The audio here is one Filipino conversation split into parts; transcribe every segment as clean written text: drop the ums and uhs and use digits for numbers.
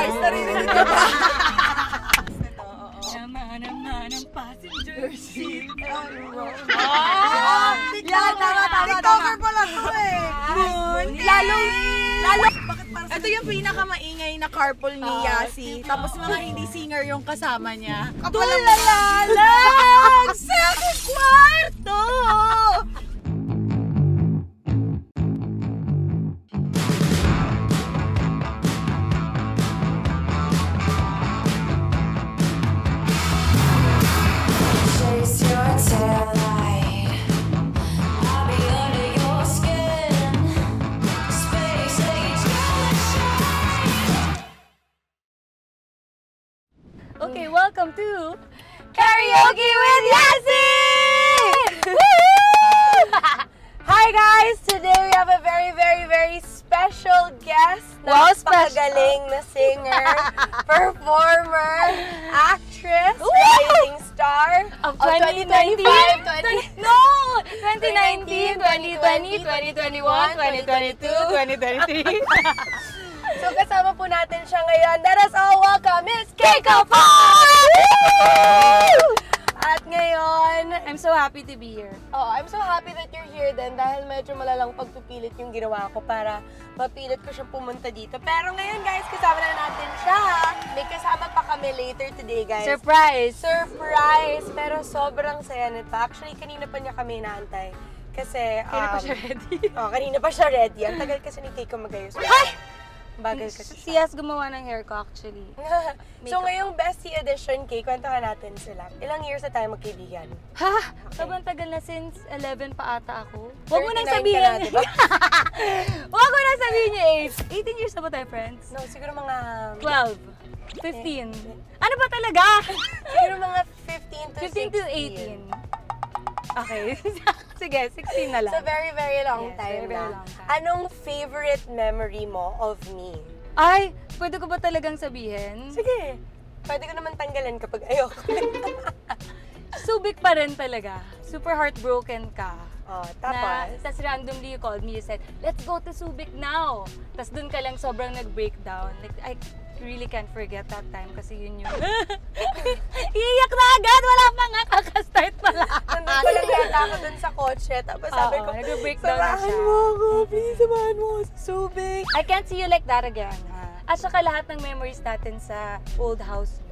guys, naririnig ko ba? Naman ang passenger seat. Yan, tama. TikToker pala to eh. Lalo. Ito yung pinakamaingay na carpool ni Yasi. Tapos mga hindi singer yung kasama niya. Tulalalag sa kwarto! Okay, welcome to Karaoke with Yasi! Hi guys! Today we have a very special guest. Napakagaling na singer, performer, actress, rising star of 2019, 2019, 2020, 2021, 2022, 2023. So kasama po natin siya ngayon. Let us all welcome Miss Keiko Fong! At ngayon, I'm so happy to be here. I'm so happy that you're here din dahil medyo malalang pagpipilit yung ginawa ko para mapilit ko siya pumunta dito. Pero ngayon guys, kasama na natin siya. May kasama pa kami later today guys. Surprise! Surprise! Pero sobrang saya nito. Actually, kanina pa niya kami inaantay. Kasi, Kanina pa siya ready. Kanina pa siya ready. Ang tagal kasi ni Keiko mag-ayos. Hi! Bagal kasi Si Yas gumawa ng hair ko actually. So ngayong Bestie Edition, Kay, kwentuhan natin sila. Ilang years na tayo magkaibigan? Ha? Sobrang tagal na since 11 pa ata ako. Huwag mo nang 39 sabihin. ka na, diba? Huwag mo nang sabihin yung age. 18 years na ba tayo, friends? No, siguro mga... 12. 15. Ano ba talaga? Siguro mga 15 to 15 to 18. Okay. Sige, 16 na lang. So very long Yes, time very na. long time. Anong favorite memory mo of me? Ay, pwede ko ba talagang sabihin? Sige. Pwede ko naman tanggalan kapag ayoko. Subic pa rin talaga. Super heartbroken ka. Tapos? Tapos randomly you called me, you said, let's go to Subic now. Tapos dun ka lang sobrang nag-breakdown. Like, I really can't forget that time kasi yun yung... Iiyak na agad! Wala pa nga, kakastart pa lang. Nandun pa lang yata ako dun sa kotse. Tapos sabi ko, nag-breakdown na siya. samahan mo ako. Please, samahan mo ako sa Subic. I can't see you like that again. At saka lahat ng memories natin sa old house nyo.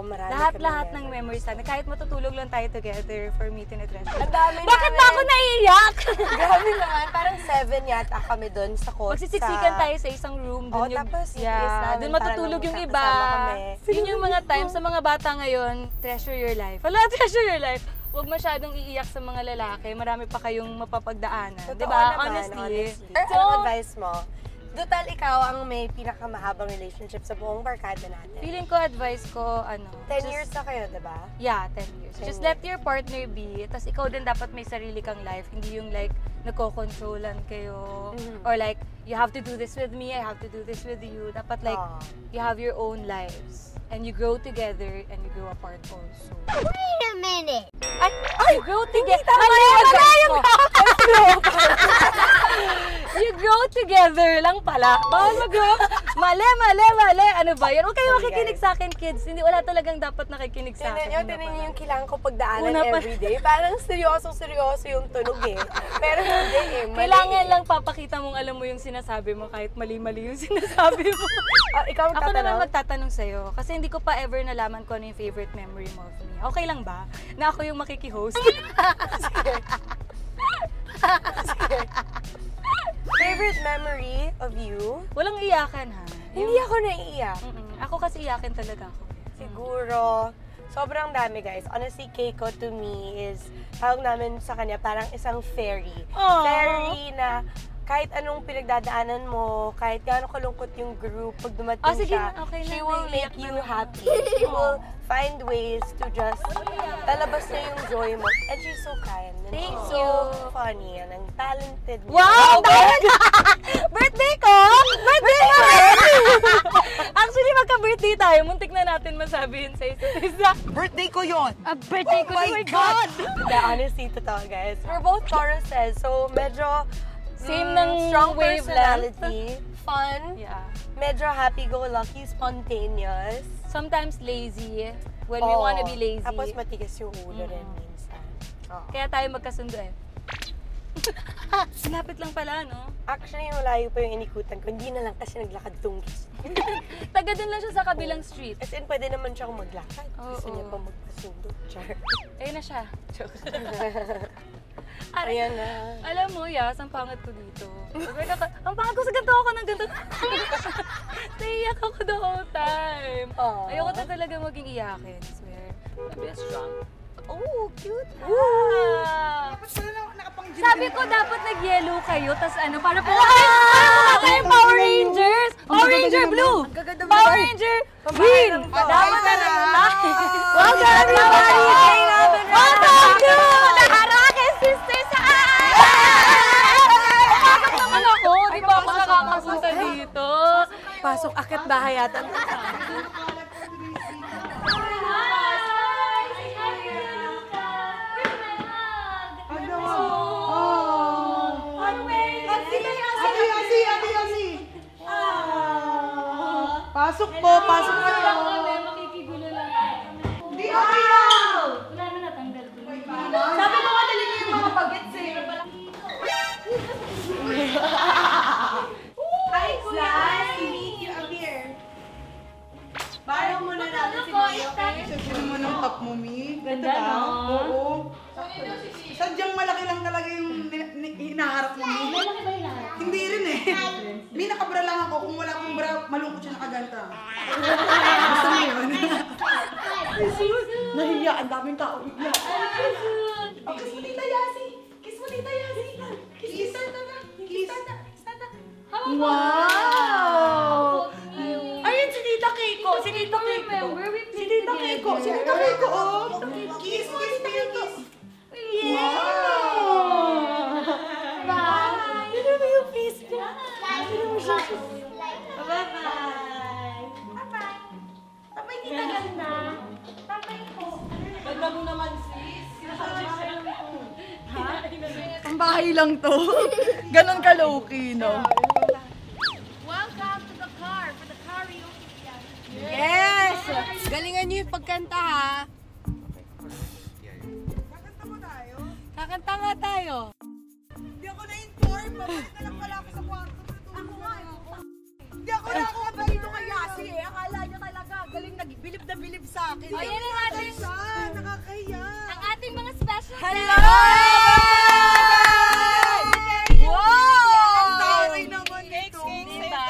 Marami Lahat ng memories natin. Kahit matutulog lang tayo together for me tinitreasure. Ang dami Bakit ba ako naiiyak? Grabe naman. Parang 7 yata kami dun sa kotse. Magsisiksikan tayo sa isang room. Dun tapos namin, dun matutulog yung iba. kami. Yun yung mga times sa mga bata ngayon, treasure your life. Wala, treasure your life. Huwag masyadong iiyak sa mga lalaki. Marami pa kayong mapapagdaanan. Totoo diba? naman, Honestly. So, anong advice mo? Total, ikaw ang may pinakamahabang relationship sa buong barkada natin. Feeling ko, advice ko, 10 years na kayo, diba? Yeah, 10 years. Just let your partner be. Tapos ikaw din dapat may sarili kang life. Hindi yung like, nagko-controlan kayo. Or like, you have to do this with me, I have to do this with you. Dapat like, you have your own lives. And you grow together and you grow apart also. Wait a minute! You grow together. You grow together lang pala. Bawal mag-grow. Mali. Ano ba yan? Huwag kayo makikinig sa akin, kids. Hindi, wala talagang dapat nakikinig sa akin. Tinan nyo yung kailangan ko pagdaanan everyday. Parang seryoso yung tunog eh. Pero hindi eh. Kailangan lang papakita mong alam mo yung sinasabi mo kahit mali-mali yung sinasabi mo. Ikaw Ako na lang magtatanong sa'yo. Kasi hindi ko pa ever nalaman kung ano yung favorite memory mo of me. Okay lang ba? Na ako yung makiki-host? Sige. Favorite memory of you? Walang iyakan ha. Hindi ako naiiyak. Ako kasi iyakin talaga ako. Siguro, sobrang dami guys. Honestly, Keiko to me is, tawag namin sa kanya parang isang fairy. Aww. Fairy na kahit anong pinagdadaanan mo, kahit gaano kalungkot yung group, pag dumating siya, she will make you happy. She will find ways to just talabas na yung joy mo. And she's so kind. And she's so funny. And ang talented niya. Wow! Birthday ko! Birthday ko! Actually, magka-birthday tayo. Muntik na natin masabihin sa isa't isa. Birthday ko yun! Birthday ko! Oh my God! Honestly, totoo guys. We're both Tauruses, so medyo same ng strong wavelength. personality. fun. Yeah. Medyo happy-go-lucky, spontaneous. Sometimes lazy. When we wanna be lazy. Tapos matigas yung ulo rin minsan. Kaya tayo magkasundo eh. Lapit lang pala, no? Actually, malayo pa yung inikutan ko. Hindi na lang kasi naglakad tunggis. Taga din lang siya sa kabilang street. As in, pwede naman siyang maglakad. Oo. Gusto niya pa magpasundo. Char. Ayun na siya. Ayan na. Alam mo, Yas, ang pangit ko dito. Ang pangit ko sa ganito ako ng ganito. Naiiyak ako the whole time. Ayoko na talaga maging iyakin, swear. Be strong. Oh, cute! Sabi ko dapat nag-yellow kayo, tas ano, para po kayo Power Rangers! Power Ranger Blue! Power Ranger Green! Dapat na welcome everybody! Welcome to the Harake Sisters! Pasok naman ako! Di ba ako nakakasunta dito? Pasok, akit bahay yata. Pasok po, pasok po. Makikigulo lang. Hindi okay lang. Wala na natanggal ko. Sabi ko madali niyo yung mga bagets eh. Hi, Kuya. Nice to meet you up here. Bayaw muna natin si Mami, okay? Sabihin mo ng top mo, Mi. Ganda, no? Oo. Sadyang malaki lang talaga yung hinaharap mo, Mi. Malaki ba yung Hindi rin eh. Mi, nakabra lang ako. Kung wala akong bra, malungkot siya nakaganta. Gusto mo yun? Nahiya, ang daming tao bigla. Oh, kiss mo Tita Yasi! Kiss mo Tita Yasi! Kiss! Kiss! Wow! Ayun si Tita Keiko! Si Tita Keiko! Si Tita Keiko! Si Tita Keiko! Oh! Kiss! Kiss! Kiss! Wow! Wow! Yun naman yung face niya. Bye-bye! Bye-bye! Bye-bye, Tita Ganda! Bye-bye po! Ganda mo naman, sis! Ha? Ang bahay lang to. Ganon ka low-key, no? Welcome to the car for the karaoke. Yes! Galingan niyo yung pagkanta, ha? Kakanta mo tayo? Kakanta nga tayo. Hindi ako na-inform. Mabalik na lang pala ako sa kwarto. Ako nga. Hindi ako na ako ba dito kay Yasi eh. Akala niya talaga. Galing nagbilib na bilib sa akin. Oh, yan ang ating... Nakakahiya. Ang ating mga special Hello! Wow! Ang taray naman ito. Diba?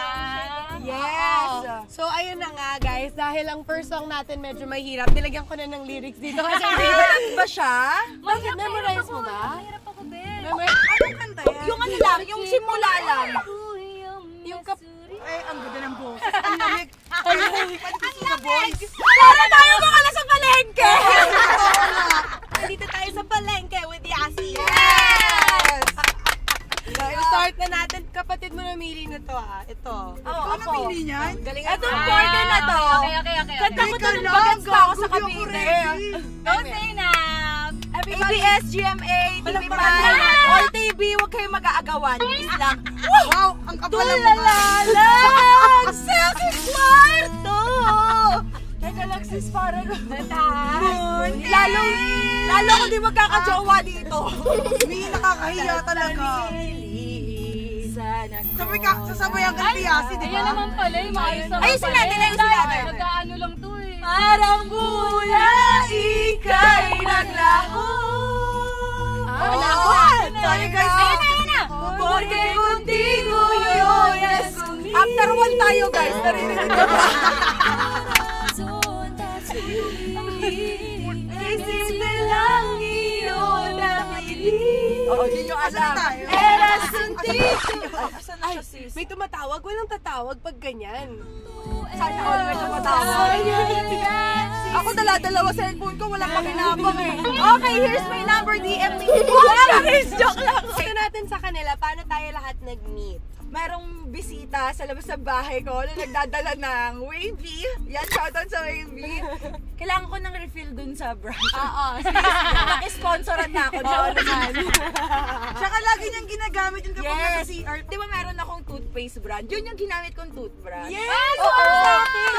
Yes! So, ayun na nga, guys. Dahil ang first song natin medyo mahirap, nilagyan ko na ng lyrics dito. Kasi Favorite ba siya? bakit? Memorize mo ba? Mahirap ako, Ben. Anong kanta yan? Yung ano lang, yung simula lang. Yung kap... Ay, ang ganda ng boses. Ang lamig. Ang lamig. Sa voice. Para tayo mga nasa palengke! Dito tayo sa palengke with Yasi. Yes! Start na natin. Kapatid mo namili na to, ha? Ito. Ikaw napili niyan? Galingan Itong mo. quarter na to. Okay. Kanta ko to nung bagets pa ako sa Cavite. Don't say na. ABS, GMA, TV5, All TV, huwag kayong mag-aagawan. Please lang. Wow! Ang kapal ng Tulalalang sa aking kwarto! Teka lang, sis, parang... Lalo ko di magkakajowa dito. Hindi nakakahiya talaga. Sasabayan ka ni Yasi, di Ayan ba? naman pala, yung maayos naman Ayusin pala. natin, ayusin natin. Nagkaano lang to eh. Parang buya, ika'y naglaho. Wala ko. Sorry guys. Ayun na. Porque contigo yo es conmigo. After one tayo guys, naririnig ka ba? Isipin lang iyon na Oo, hindi nyo alam. Eras un tito. Asan na siya sis? May tumatawag, walang tatawag pag ganyan. Sana all may tumatawag. Ako dala-dalawa sa cellphone ko, walang pakinabang eh. Okay, here's my number, DM me. Joke lang. Ito natin sa kanila, paano tayo lahat nag-meet? Merong bisita sa labas ng bahay ko na nagdadala ng wavy. Yan, shoutout sa wavy. kailangan ko ng refill dun sa brand. Oo. Paki-sponsoran na ako doon. Tsaka lagi niyang ginagamit yung kapag nasa CR. Di ba meron akong toothpaste brand? Yun yung ginamit kong toothbrush. Yes! Oo!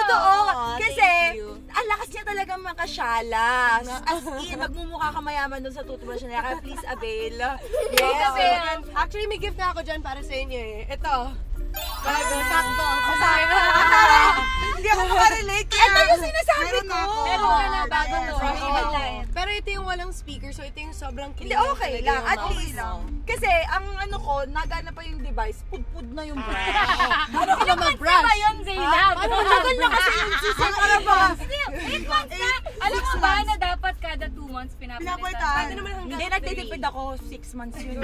Totoo! Thank Kasi, you. ang lakas niya talaga makasyalas. As in, magmumukha ka mayaman dun sa toothbrush niya. Kaya please avail. Yes! Actually, may gift na ako dyan para sa inyo eh. Ito. Bago, sakto. Hindi ako makarelate kaya. Ito yung sinasabi meron ko. ako. Meron ka na bago Yes, to. oo. Pero ito yung walang speaker, so ito yung sobrang clean. Hindi, okay talaga lang. yung At mouse least, mo. kasi ang ano ko, nagana pa yung device, pud-pud na yung brush. Ano ka ba mag-brush? Ba yun, Zainab? Ano, tagal na kasi yung sisig. Para ba? 8 months na. Alam mo ba na dapat kada 2 months Pinapalitan. pinapalitan? Pwede naman hanggang Hindi, nagtitipid ako. 6 months yun.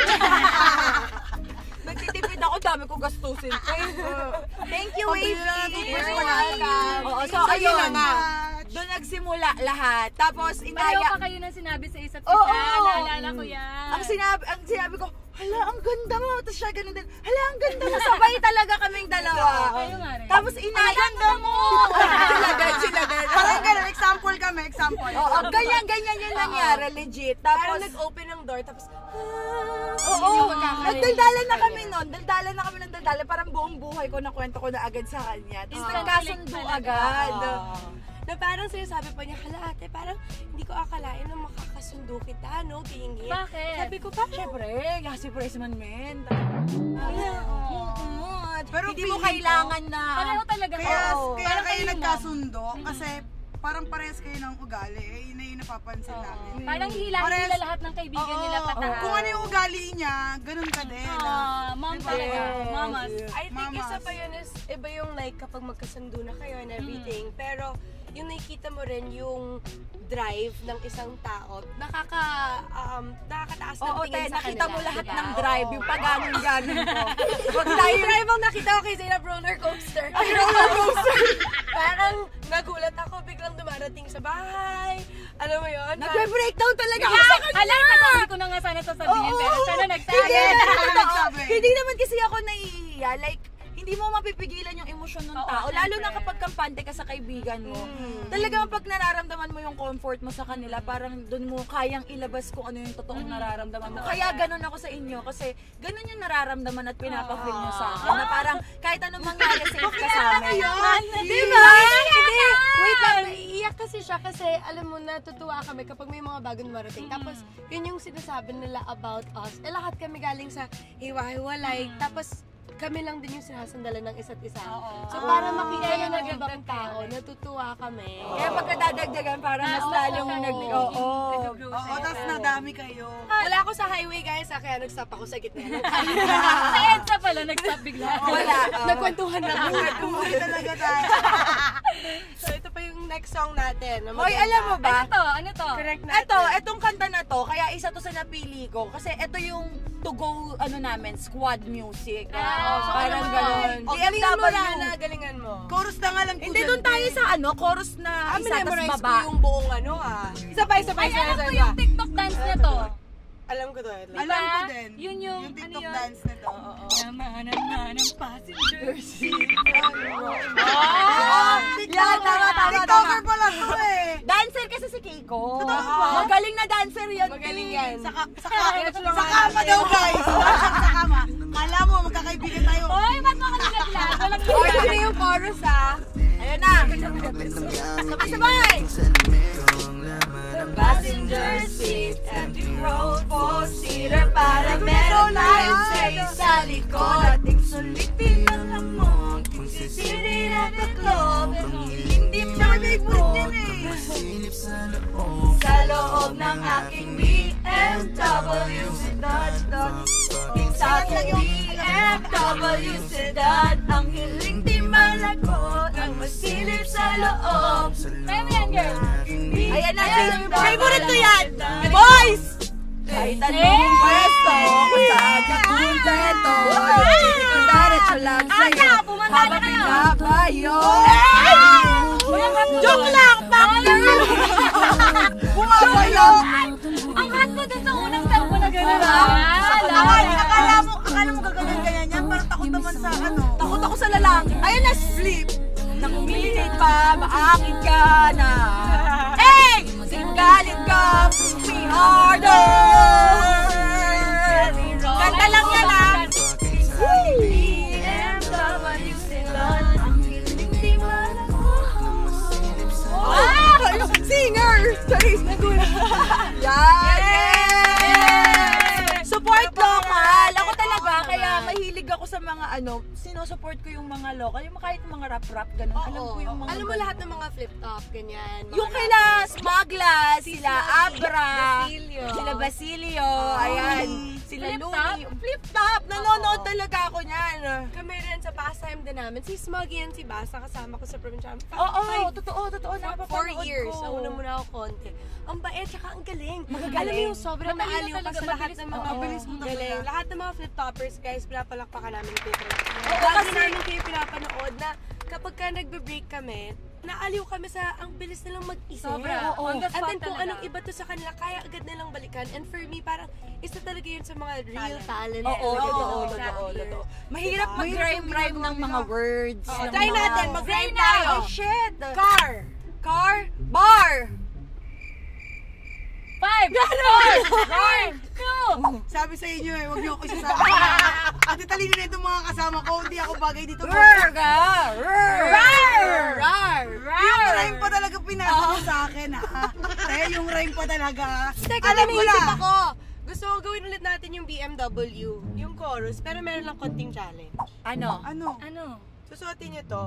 Nagtitipid ako, dami ko gastusin. Thank you, Wavy. You're welcome. Oo, so ayun na nga. Doon nagsimula lahat. Tapos, Pareho inaya. pa kayo na sinabi sa isa't isa. Oo. Naalala ko yan. Ang sinabi ko, hala, ang ganda mo. Tapos siya ganun din, hala, ang ganda mo. Sabay talaga kaming dalawa. Kayo nga rin. Tapos inaya. Ang ganda mo. Sila ganun. Parang gano'n, example kami, example. Oo, ganyan yung nangyari, legit. Tapos, Parang nag-open ng door, tapos, oo, nagdaldalan na kami nun. Daldalan na kami ng daldalan. Parang buong buhay ko, nakwento ko na agad sa kanya. Tapos nagkasundo agad. na parang sinasabi pa niya, hala ate, parang hindi ko akalain na makakasundo kita, no? Tingin. Bakit? Sabi ko, parang, Siyempre, si Pressman men. Pero Hindi mo feeling ko, kailangan na... Pareho talaga. Kaya, Oo. kaya Parang kayo na. nagkasundo kasi parang parehas kayo ng ugali. Eh, yun na yung napapansin namin. Parang hilahin Parehas- nila lahat ng kaibigan nila patahan. Kung ano yung ugali niya, ganun ka din. Mom talaga. Mamas. I think Mamas. isa pa yun is, iba yung like kapag magkasundo na kayo and everything, pero yung nakikita mo rin yung drive ng isang tao, nakakataas ng Oo, tingin sa nakita kanila. mo lahat diba? ng drive, yung paganon-ganon ko. Pag tayo drive ang nakita ko kay Zainab roller coaster. Ay, roller coaster! Parang nagulat ako, biglang dumarating sa bahay. Alam mo yun? Nagbe-breakdown talaga ako sa kanya! Hala, nasabi ko na nga sana sasabihin, pero sana nagsabi. Nagsabi. Hindi naman kasi ako nahihiya. Like, hindi mo mapipigilan yung emosyon ng Oo, tao. Lalo na syempre. kapag kampante ka sa kaibigan mo. Talagang pag nararamdaman mo yung comfort mo sa kanila, parang doon mo kayang ilabas kung ano yung totoong nararamdaman mo. Kaya ganun ako sa inyo. Kasi ganun yung nararamdaman at pinapafeel nyo sa akin. Na parang kahit anong mangyari, safe ka sa amin. Diba? Hindi. Wait lang, iiyak kasi siya kasi alam mo, natutuwa kami kapag may mga bagong marating. Tapos, yun yung sinasabi nila about us. Eh, lahat kami galing sa hiwa-hiwalay. Tapos, kami lang din yung sinasandalan ng isa't isa. So, para makita na ng ibang tao, natutuwa kami. Kaya pagkadadagdagan, parang mas lalong Oo. Oo, tapos nadami kayo. Wala ako sa highway, guys, kaya nag-stop ako sa gitna. Sa EDSA pala, nag-stop bigla. Wala. Nagkwentuhan na ako. Umuwi talaga tayo. So, ito pa yung next song natin. na Hoy, maganda. alam mo ba? Ano to? Correct natin. Etong kanta na to, kaya isa to sa napili ko. Kasi ito yung to-go, namin, squad music. Parang gano'n. O, galingan mo, DFW. Rana, galingan mo. Chorus na nga lang po Hindi, dyan, doon tayo eh. sa chorus na isa, tas Memorize ko baba. yung buong Isa pa. Ay, alam ko yung TikTok dance na to. Alam ko to. Alam ko din. Yun yung, Yung TikTok ano yun? dance nito. Naman ng passenger seat. Yan, tama. TikToker pala to eh. Dancer kasi si Keiko. Totoo ba? Magaling na dancer yan. Magaling yan. Sa kama daw, guys. Sa kama. Kala mo, magkakaibigan tayo. Hoy, ba't mo ka nilaglag? Walang Or ito na yung chorus, Ayun na. Sabay-sabay. Passenger seat, empty road, four-seater para meron tayong space sa likod. Ating sulitin ang lamok, kung sisirin at taklog, hindi mo sa loob ng aking BMW Sedan. Sa aking BMW Sedan, ang hiling di malagot, ang masilip sa loob. Kaya mo yan, girl. Ayan na, favorite ko yan. Boys! Kahit anong pwesto, kasagap kumpleto. Diretso lang sa'yo, habang pinabayo. Joke lang, factor! Bumabayo! Ang hot ko dun sa unang taon ko na gano'n. Akala mo gaganyan-ganyan yan. Parang takot naman sa Takot ako sa lalaki. Ayun na, flip. Nang umilit pa, maakit ka na. Sorry, nagulat. Yes! Support local! Ako talaga, kaya mahilig ako sa mga sinusupport ko yung mga local, yung kahit mga rap-rap, ganun. Alam ko yung mga... Alam mo lahat ng mga flip-top, ganyan. Yung kaila Smaglas, sila Abra, sila Basilio, ayan, sila Luni. Flip-top! Nanonood talaga ako niyan. Kami rin sa pastime din namin. Si Smuggy and si Basa kasama ko sa probinsya. Oo, totoo. 4 years. Nauna muna ako konti. Ang bait, tsaka ang galing. Magagaling. Alam mo yung sobrang Magaling naaliw ka talaga, sa lahat mabilis ng mo. mga Mabilis mo talaga. galing. Lahat ng mga flip-toppers, guys, pinapalakpakan namin kayo. Oo, Lagi kasi- namin kayo pinapanood na kapag ka nagbe-break kami, naaliw kami sa ang bilis nilang mag-isip. Sobra. Oo. On the And spot then kung talaga. anong iba to sa kanila, kaya agad nilang balikan. And for me, parang isa talaga yun sa mga real talent. Oo, totoo. Exactly. Mahirap mag-rhyme ng mga words. ng Try mga- natin, mag-rhyme Try tayo. Oh, shit! Car! Car? Bar! 5, 4, 3, 2. Sabi sa inyo huwag niyo ako isasama. Ate talino na itong mga kasama ko, hindi ako bagay dito. Rar! Yung rhyme pa talaga pinasa mo sa akin, ha? Yung rhyme pa talaga. Teka, Alam ko naisip na. ako. Gusto ko gawin ulit natin yung BMW, yung chorus, pero meron lang konting challenge. Ano? Ano? Susuotin niyo to.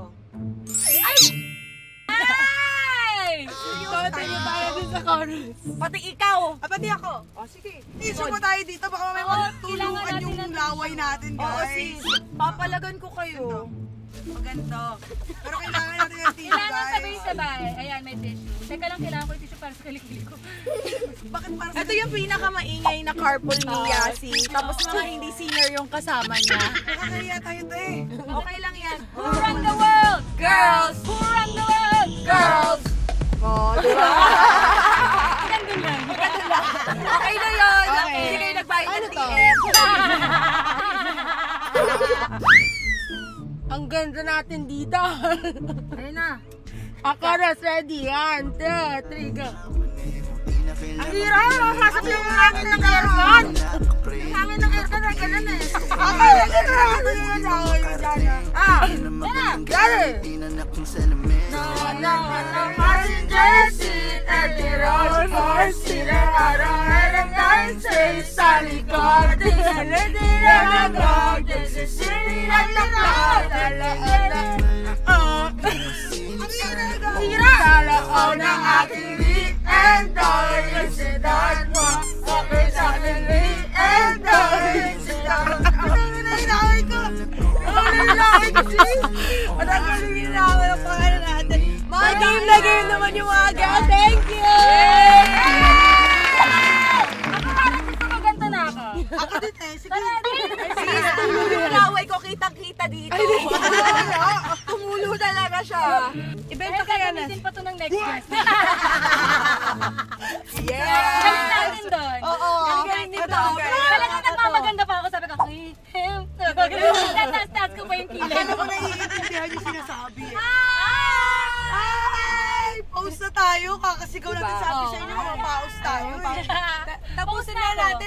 Ay! Susuotin niyo tayo din sa chorus. Pati ikaw! Pati ako. O, sige. Issue pa tayo dito, baka may Oo, matulungan kailangan yung natin laway natin, Oo, guys. sis. Papalagan ko kayo. Maganda. Pero kailangan natin yung tissue, Kailangan guys. sabay-sabay. Ayan, may tissue. Teka lang, kailangan ko yung tissue para sa kilikili ko. Bakit para sa Ito yung pinakamaingay na carpool ni Yasi. Tapos mga hindi senior yung kasama niya. nakakaya tayo, te? Okay lang yan. Who run the world? Girls! Who run the world? Girls! Oh, di ba? Ganun lang. Okay na yun. Okay. Hindi kayo nagbayad ng Ano to? TM. Ang ganda natin dito. Ayun na. Chorus ready. 1, 2, 3, go. Ang hirap. Masasap yung hangin ng aircon. Yung hangin ng aircon na ganun eh. Passenger seat at the road for seat at the night say sunny God. Ready na go. This is city at the cloud. Salaon ng aking weekend doy. Insidad mo. Okay sa aking weekend doy. Insidad mo. Ang hinawin ko. Ang hinawin ko sis. Ang hinawin ang pangalan natin. Mga game na game naman yung mga girl. Thank you! Ako parang gusto ko ganito na ako. Ako din, eh. Sige. Sis, tumulo yung laway ko. Kitang-kita dito. Tumulo talaga siya. Ibenta Kaya kaya na. gamitin pa to ng next guest. Yes! Galing natin doon. Oo. Ang galing nito. Totoo, girl. Talagang nagmamaganda pa ako. Sabi ko, him. Tatas ko pa yung kilay. Akala ko naiintindihan yung sinasabi, eh. Ay! Pause na tayo. Kakasigaw natin sabi sa inyo. Mapaus tayo, eh.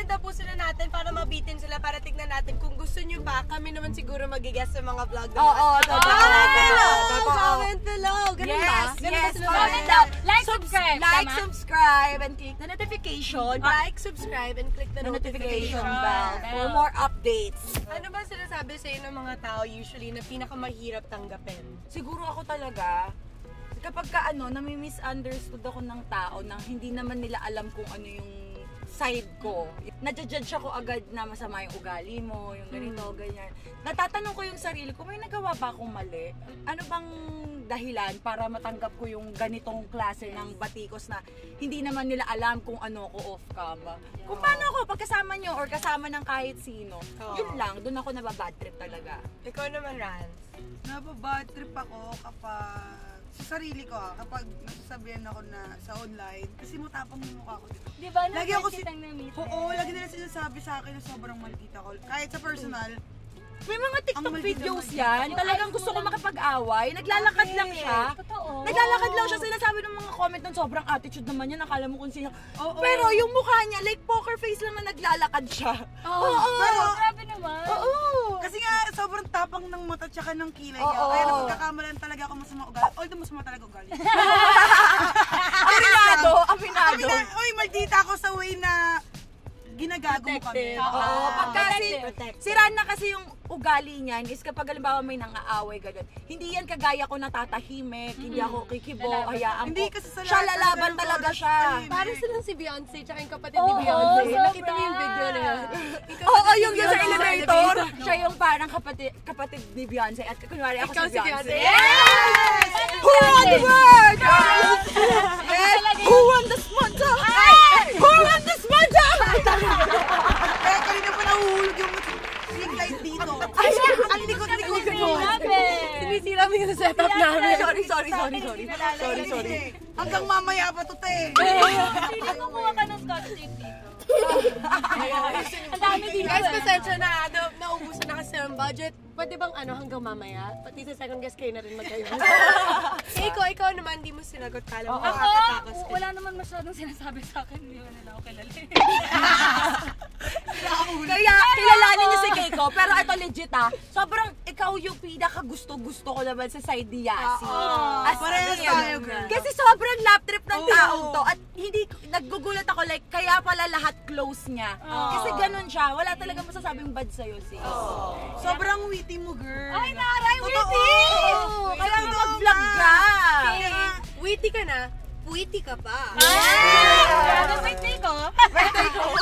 Tapusin na natin para mabitin sila, para tignan natin kung gusto nyo ba, kami naman siguro magigess sa mga vlog naman. Oo, totoo. Comment below! Totoo. Comment below! Ganun ba? Yes, Ganun ba yes. sila Comment down. Like, subscribe. Like, Tama? subscribe, and click the notification. Like, subscribe, and click the The notification notification bell for more updates. Ano ba sinasabi sa'yo ng mga tao usually na pinakamahirap tanggapin? Siguro ako talaga, kapag ka nami-misunderstood ako ng tao na hindi naman nila alam kung ano yung side ko. Nadja-judge ako agad na masama yung ugali mo, yung ganito, ganyan. Natatanong ko yung sarili ko, may nagawa ba akong mali? Ano bang dahilan para matanggap ko yung ganitong klase ng batikos na hindi naman nila alam kung ano ko off-cam? Kung paano ako pagkasama nyo or kasama ng kahit sino. Yun lang, doon ako nababad trip talaga. Ikaw naman, Rans. Nababad trip ako kapag sa sarili ko, kapag nasasabihan ako na sa online, kasi matapang yung mukha ko dito. Di ba? Lagi ako kitang na-meet. Oo, lagi nila sinasabi sa akin na sobrang maldita ko. Kahit sa personal, May mga TikTok Ang maldita videos maldita. yan. Talagang gusto ko makapag-away. Naglalakad lang siya. Totoo. Naglalakad lang siya. Sinasabi ng mga comment nun, sobrang attitude naman yan. Nakala mo kung sino. Oo. Pero yung mukha niya, like poker face lang na naglalakad siya. Oo. Pero- Grabe naman. Oo. kasi nga sobrang tapang ng mata tsaka ng kilay niya. Oo. Kaya napagkakamalan talaga ako masama ugali. Although masama talaga ugali. Aminado. ginagago mo kami. Oo, pagka si Rana kasi yung ugali niyan is kapag halimbawa may nang-aaway ganun, hindi yan kagaya ko natatahimik, hindi ako kikibo, hayaan ko. Hindi kasi sa siya lahat ng lalaban ganung talaga oras, siya. tahimik. Parang silang si Beyonce tsaka yung kapatid ni Beyonce. Nakita mo yung video na yun? Oo, yung sa elevator. Siya yung parang kapatid ni Beyonce at kunwari ako Ikaw si Beyonce. Yes! Who won the world? Who won the sponsor? Who won the sponsor? Kaya kanina pa nahuhulog yung ring light dito. Ay, ang likod-likod mo. Sinisira mo yung setup namin. Sorry. Hanggang mamaya pa to, te. Hindi kumuha ka ng scotch tape dito. Ang dami dito. Guys, pasensya na. Naubusan na kasi ang budget. Pwede bang hanggang mamaya? Pati sa second guest kayo na rin magkayo. Ikaw naman, di mo sinagot. Kala mo makakatakos ka. Wala naman masyadong sinasabi sa akin. Hindi mo nila ako kilala. Kaya kilalanin niyo si Keiko, pero ito legit sobrang ikaw yung pinaka-gusto-gusto ko naman sa side ni Yasi. As Parehas in, tayo, girl. kasi sobrang lap trip ng taong to at hindi, naggugulat ako like, kaya pala lahat close niya. Kasi ganun siya, wala talaga masasabing bad sa'yo, sis. Sobrang witty mo, girl. Ay, naray, Totoo. witty! Kaya nga mag-vlog ka. Witty ka na, witty ka pa. Birthday ko.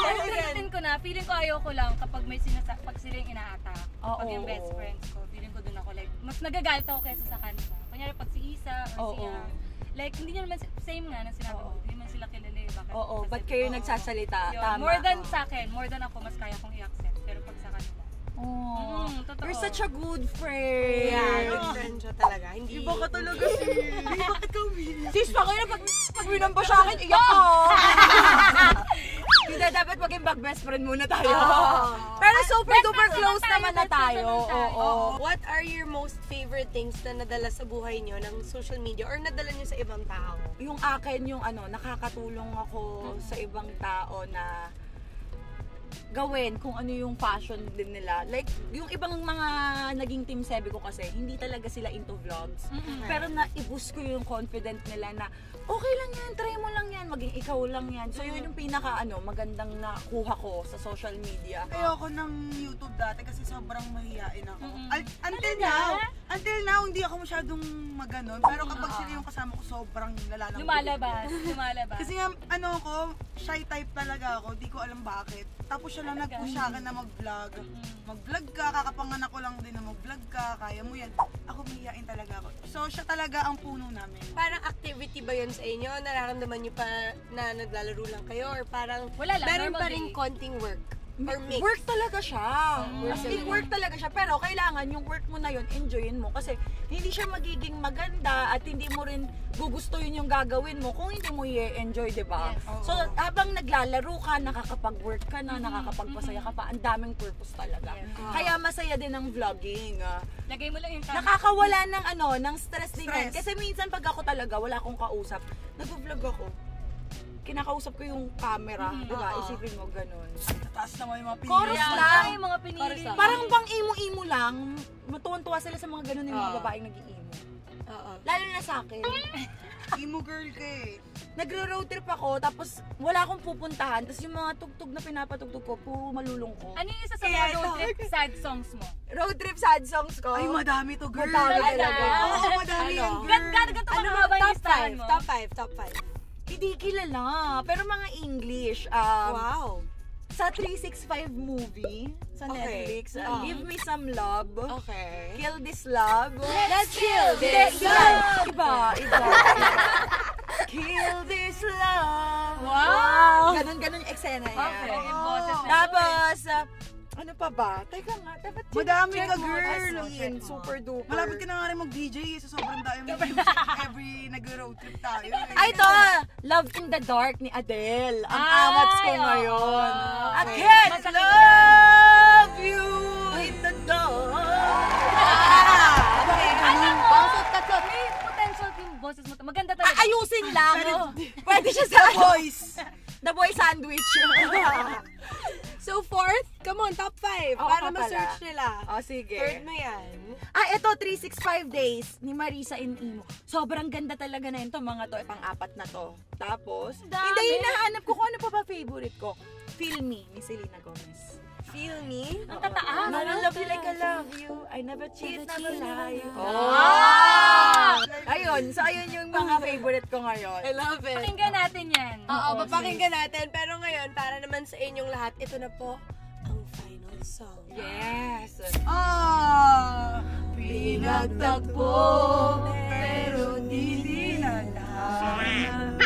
Sagutin ko na, feeling ko ayoko lang kapag may pag sila yung inaata. Pag yung best friends ko, feeling ko dun ako like, mas nagagalit ako kaysa sa kanila. Kunyari pag si Isa or si Yang, like hindi nyo naman, same nga na sinabi mo, hindi naman sila kilala eh. Oo, ba't kayo nagsasalita? Yun, Tama. more than sa akin, more than ako, mas kaya kong i-accept. Pero pag sa kanila, totoo. You're such a good friend. Yeah, good friend siya talaga. Hindi. Iba ka talaga, sis. Bakit ka umiyak? Sis, pa kayo pag winamba sa akin, iyak ko. Hindi, dapat maging best friend muna tayo. Pero super duper close naman na tayo. Oo. What are your most favorite things na nadala sa buhay nyo ng social media or nadala nyo sa ibang tao? Yung akin, yung nakakatulong ako sa ibang tao na gawin kung ano yung passion din nila. Like, yung ibang mga naging Team Sebe ko kasi, hindi talaga sila into vlogs. Pero na-boost ko yung confident nila na, okay lang yan, try mo lang yan, maging ikaw lang yan. So, yun yung pinaka, magandang nakuha ko sa social media. Ayoko ng YouTube dati kasi sobrang mahihain ako. Until now, hindi ako masyadong maganon. Pero kapag sila yung kasama ko, sobrang lala ng lumalabas. Kasi nga, shy type talaga ako. Di ko alam bakit. Tapos siya lang nag-push sa akin na mag-vlog. Mag-vlog ka, kakapanganak ko lang din na mag-vlog ka, kaya mo yan. Ako mahihain talaga ako. So, siya talaga ang puno namin. Parang activity ba yun sa inyo? Nararamdaman nyo pa na naglalaro lang kayo? Or parang Wala lang, meron normal pa rin day. konting work? Or mix? Work talaga siya. As in, work talaga siya. Pero kailangan yung work mo na yun, enjoyin mo. Kasi hindi siya magiging maganda at hindi mo rin gugustuhin yung gagawin mo kung hindi mo i-enjoy, di ba? Yes. So, habang naglalaro ka, nakakapag-work ka na, nakakapagpasaya ka pa, ang daming purpose talaga. Kaya masaya din ang vlogging. Lagay mo lang yung camera. Nakakawala ng stress din yan. Kasi minsan pag ako talaga, wala akong kausap, nag-vlog ako. Kinakausap ko yung camera, di ba? Isipin mo ganun. Taas naman yung mga pinili. Chorus lang. Yung mga pinili. Parang bang imo-imo lang, matuwan-tuwa sila sa mga ganun yung mga babaeng nag-i-imo. Lalo na sa akin. Emo girl ka eh. Nagro-road trip ako, tapos wala akong pupuntahan, tapos yung mga tugtog na pinapatugtog ko, puro malulungkot. Ano yung isa sa mga road trip sad songs mo? Road trip sad songs ko. Ay, madami to, girl. Madami talaga. Oo, madami yan, girl. Ganto ka na ba yung listahan mo? Top 5. Hindi kilala, pero mga English. Wow. Sa 365 movie, sa Netflix, Give Me Some Love. Okay. Kill This Love. Let's kill This this love. Iba. Kill This Love. Wow! Ganun yung eksena niya. Okay, yung boses na. Tapos, ano pa ba? Teka nga, dapat Madami check ka, mo. girl. As in, super duper. Malapit ka na nga rin mag-DJ sa sobrang dami mo every nag-road trip tayo. Ay, ito! Love in the Dark ni Adele. Ang amats ko ngayon. I can't love you in the dark. Alam mo, may potential yung boses mo. Maganda talaga. Ayusin lang. Pwede siya sa The Boy Sandwich. So, fourth? Come on, top 5. Oo Para ka pala. ma-search nila. Sige. Third mo yan. Ito, 365 Days ni Marisa in Imo. Sobrang ganda talaga na yun. Mga to, pang-apat na to. Tapos, Dami. hindi, hinahanap ko kung ano pa ba favorite ko. Feel Me ni Selena Gomez. Feel me? Ang tataas. I love you like I love you. I never cheat, never lie. Ayun, so ayun yung mga favorite ko ngayon. I love it. Pakinggan natin yan. Oo, papakinggan natin. Pero ngayon, para naman sa inyong lahat, ito na po ang final song. Yes! Pinagtagpo, pero di dinadaan.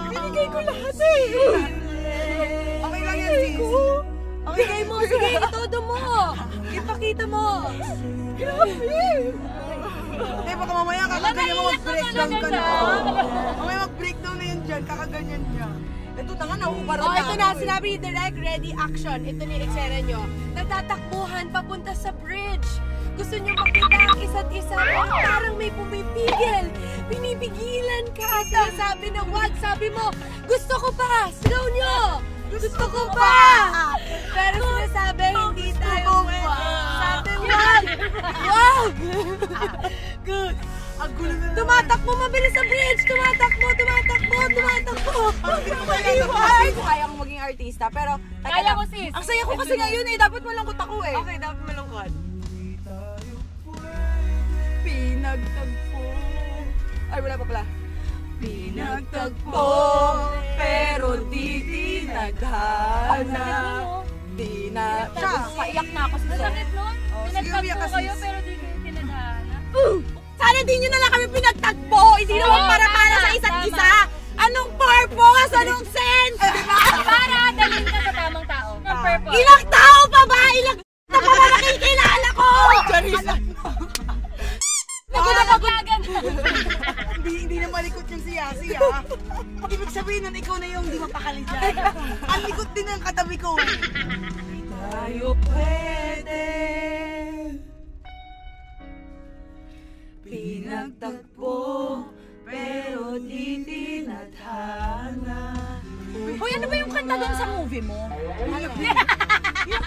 Binigay ko lahat eh! Okay lang yan, sis. Bigay mo, sige, itodo mo. Ipakita mo. Baka mamaya kakaganyan mo mag-breakdown ka na. Mamaya mag-breakdown na yan dyan, kakaganyan niya. Ito na nga, nauuparot Oh, ito na, sinabi ni Direct, ready, action. Ito na yung eksena nyo. Nagtatakbuhan papunta sa bridge. Gusto nyo makita ang isa't isa, pero parang may pumipigil. Pinipigilan ka. Sabi na wag, sabi mo, gusto ko pa, sigaw nyo. Gusto ko pa! Pero sinasabi, hindi tayo pwede. Sabi, wag! Wag! Good. Ang gulo na. Tumatakbo mabilis sa bridge! Tumatakbo! Hindi ko kaya kong maging artista, pero... Kaya mo, sis. Ang saya ko kasi ngayon eh, dapat malungkot ako eh. Okay, dapat malungkot. Pinagtagpo. Ay, wala pa pala. Pinagtagpo, pero di tinadhana. Di na... Paiyak na ako sa Masakit nun? Pinagtagpo umiyak ka, kayo sis. pero di kayo tinadhana. Sana di nyo na lang kami pinagtagpo! Hindi naman para sa isa't isa! Anong purpose? Anong sense? Diba? Para dalhin ka sa tamang tao. Ng purpose. Ilang tao pa ba? Ilang na pa ba nakikilala ko? Charissa! Hindi na malikot yung siyasi, ha? Ibig sabihin nun, ikaw na yung di mapakali dyan. Ang likot din ng katabi ko. Tayo pwede pinagtagpo, pero di tinadhana. Hoy, ano ba yung kanta doon sa movie mo? Yung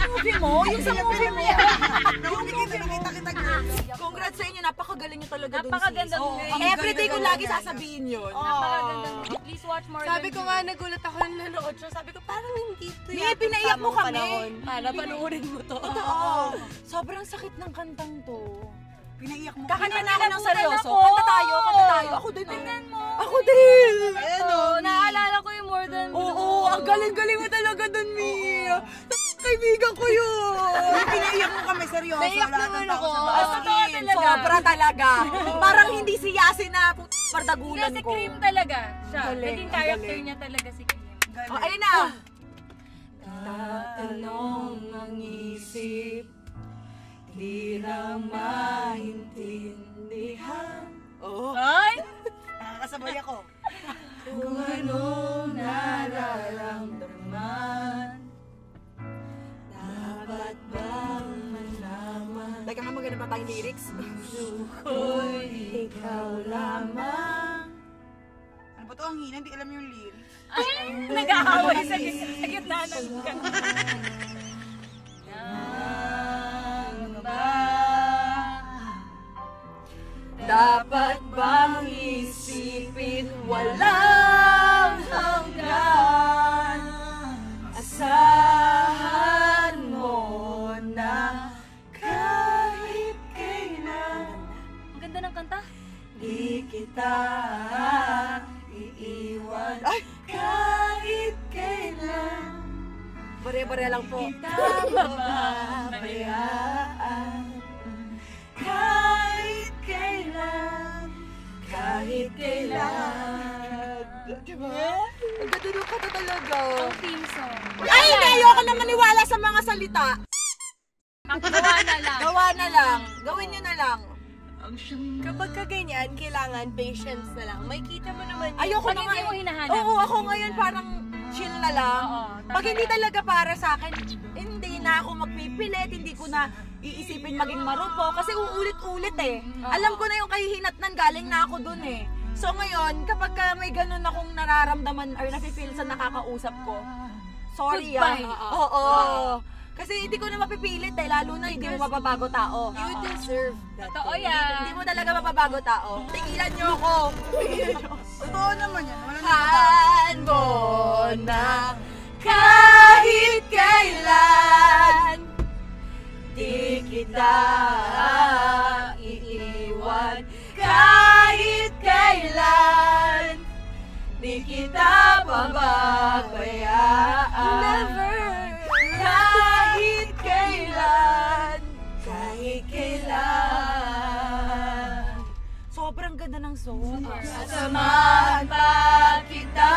movie mo? Yung sa movie mo? Nakita kita, girl. Congrats sa inyo, napakagaling nyo talaga doon, sis. Napakagandang movie. Everyday ko lagi sasabihin yun. Napakagandang movie. Please watch more Sabi than ko you. nga, nagulat ako na nanood siya. Sabi ko, parang hindi ito May pinaiyak mo kami. Para panoorin mo to. Oo. Sobrang sakit ng kantang to. Pinaiyak mo. Kakanta na ako ng Pinalimutan seryoso. ako. Kanta tayo. Ako din. Tingnan mo. Ako din. Oo, naalala ko yung more than blue. Oo, ang galing-galing mo talaga dun, Mia. Kaibigan ko yun. Pinaiyak mo kami, seryoso. Naiyak Lahat ng naman tao ako. sa As bahay. totoo in, talaga. sobra talaga. Parang hindi si Yasin na pardagulan Hindi, si ko. Cream talaga siya. Galing, Naging character galing. niya talaga si Cream. Oh, ayun na. Tatanong ang isip, di na maintindihan. Oh. Ay! Nakakasabay ako. Kung ano nararamdaman, dapat bang malaman? Teka nga, maganda pa tayong lyrics. Ko'y ikaw lamang. Ano ba to? Ang hina, hindi alam yung lyrics. Ay! Nag-aaway sa gitna ng kanta. Ano ba? Dapat bang isipin walang hanggan? Asahan mo na kahit kailan Ang ganda ng kanta. di kita iiwan. Kahit kailan bare-bare lang po. Kita mababayaan. Kahit kailan. Kahit kailan. Diba? Ang ganda ng kanta talaga. Ang theme song. Ay, hindi! Ayoko na maniwala sa mga salita. Gawa na lang. Gawa na lang. Gawin nyo na lang. Kapag kaganyan, kailangan patience na lang. May kita mo naman yun. Ayoko Pag na hindi nga. mo hinahanap. Oo, ako ngayon parang chill na lang. Oo, Pag tama hindi yan. talaga para sa akin, hindi na ako magpipilit, hindi ko na iisipin maging marupo kasi uulit-ulit eh. Alam ko na yung kahihinatnan, galing na ako dun eh. So ngayon, kapag may ganun akong nararamdaman or nafe-feel sa nakakausap ko, sorry Goodbye. Oo. Kasi hindi ko na mapipilit eh, lalo na hindi mo mapabago tao. You deserve that. Totoo Hindi yan. mo talaga mapabago tao. Tigilan niyo ako. Totoo naman yan. Wala na Han mo na kahit kita iiwan kahit kailan. Di kita pababayaan. Never. Kahit kailan. Kahit kailan. Sobrang ganda ng song. Sasamahan pa kita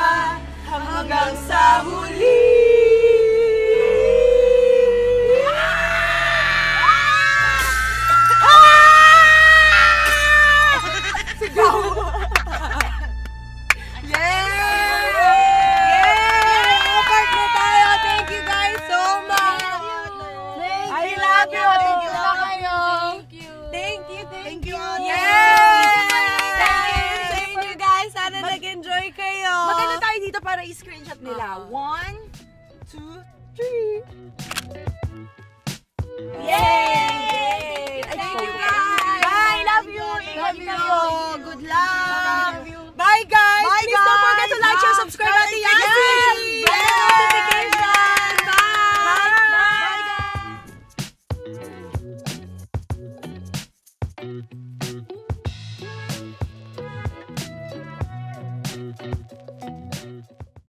hanggang sa huli.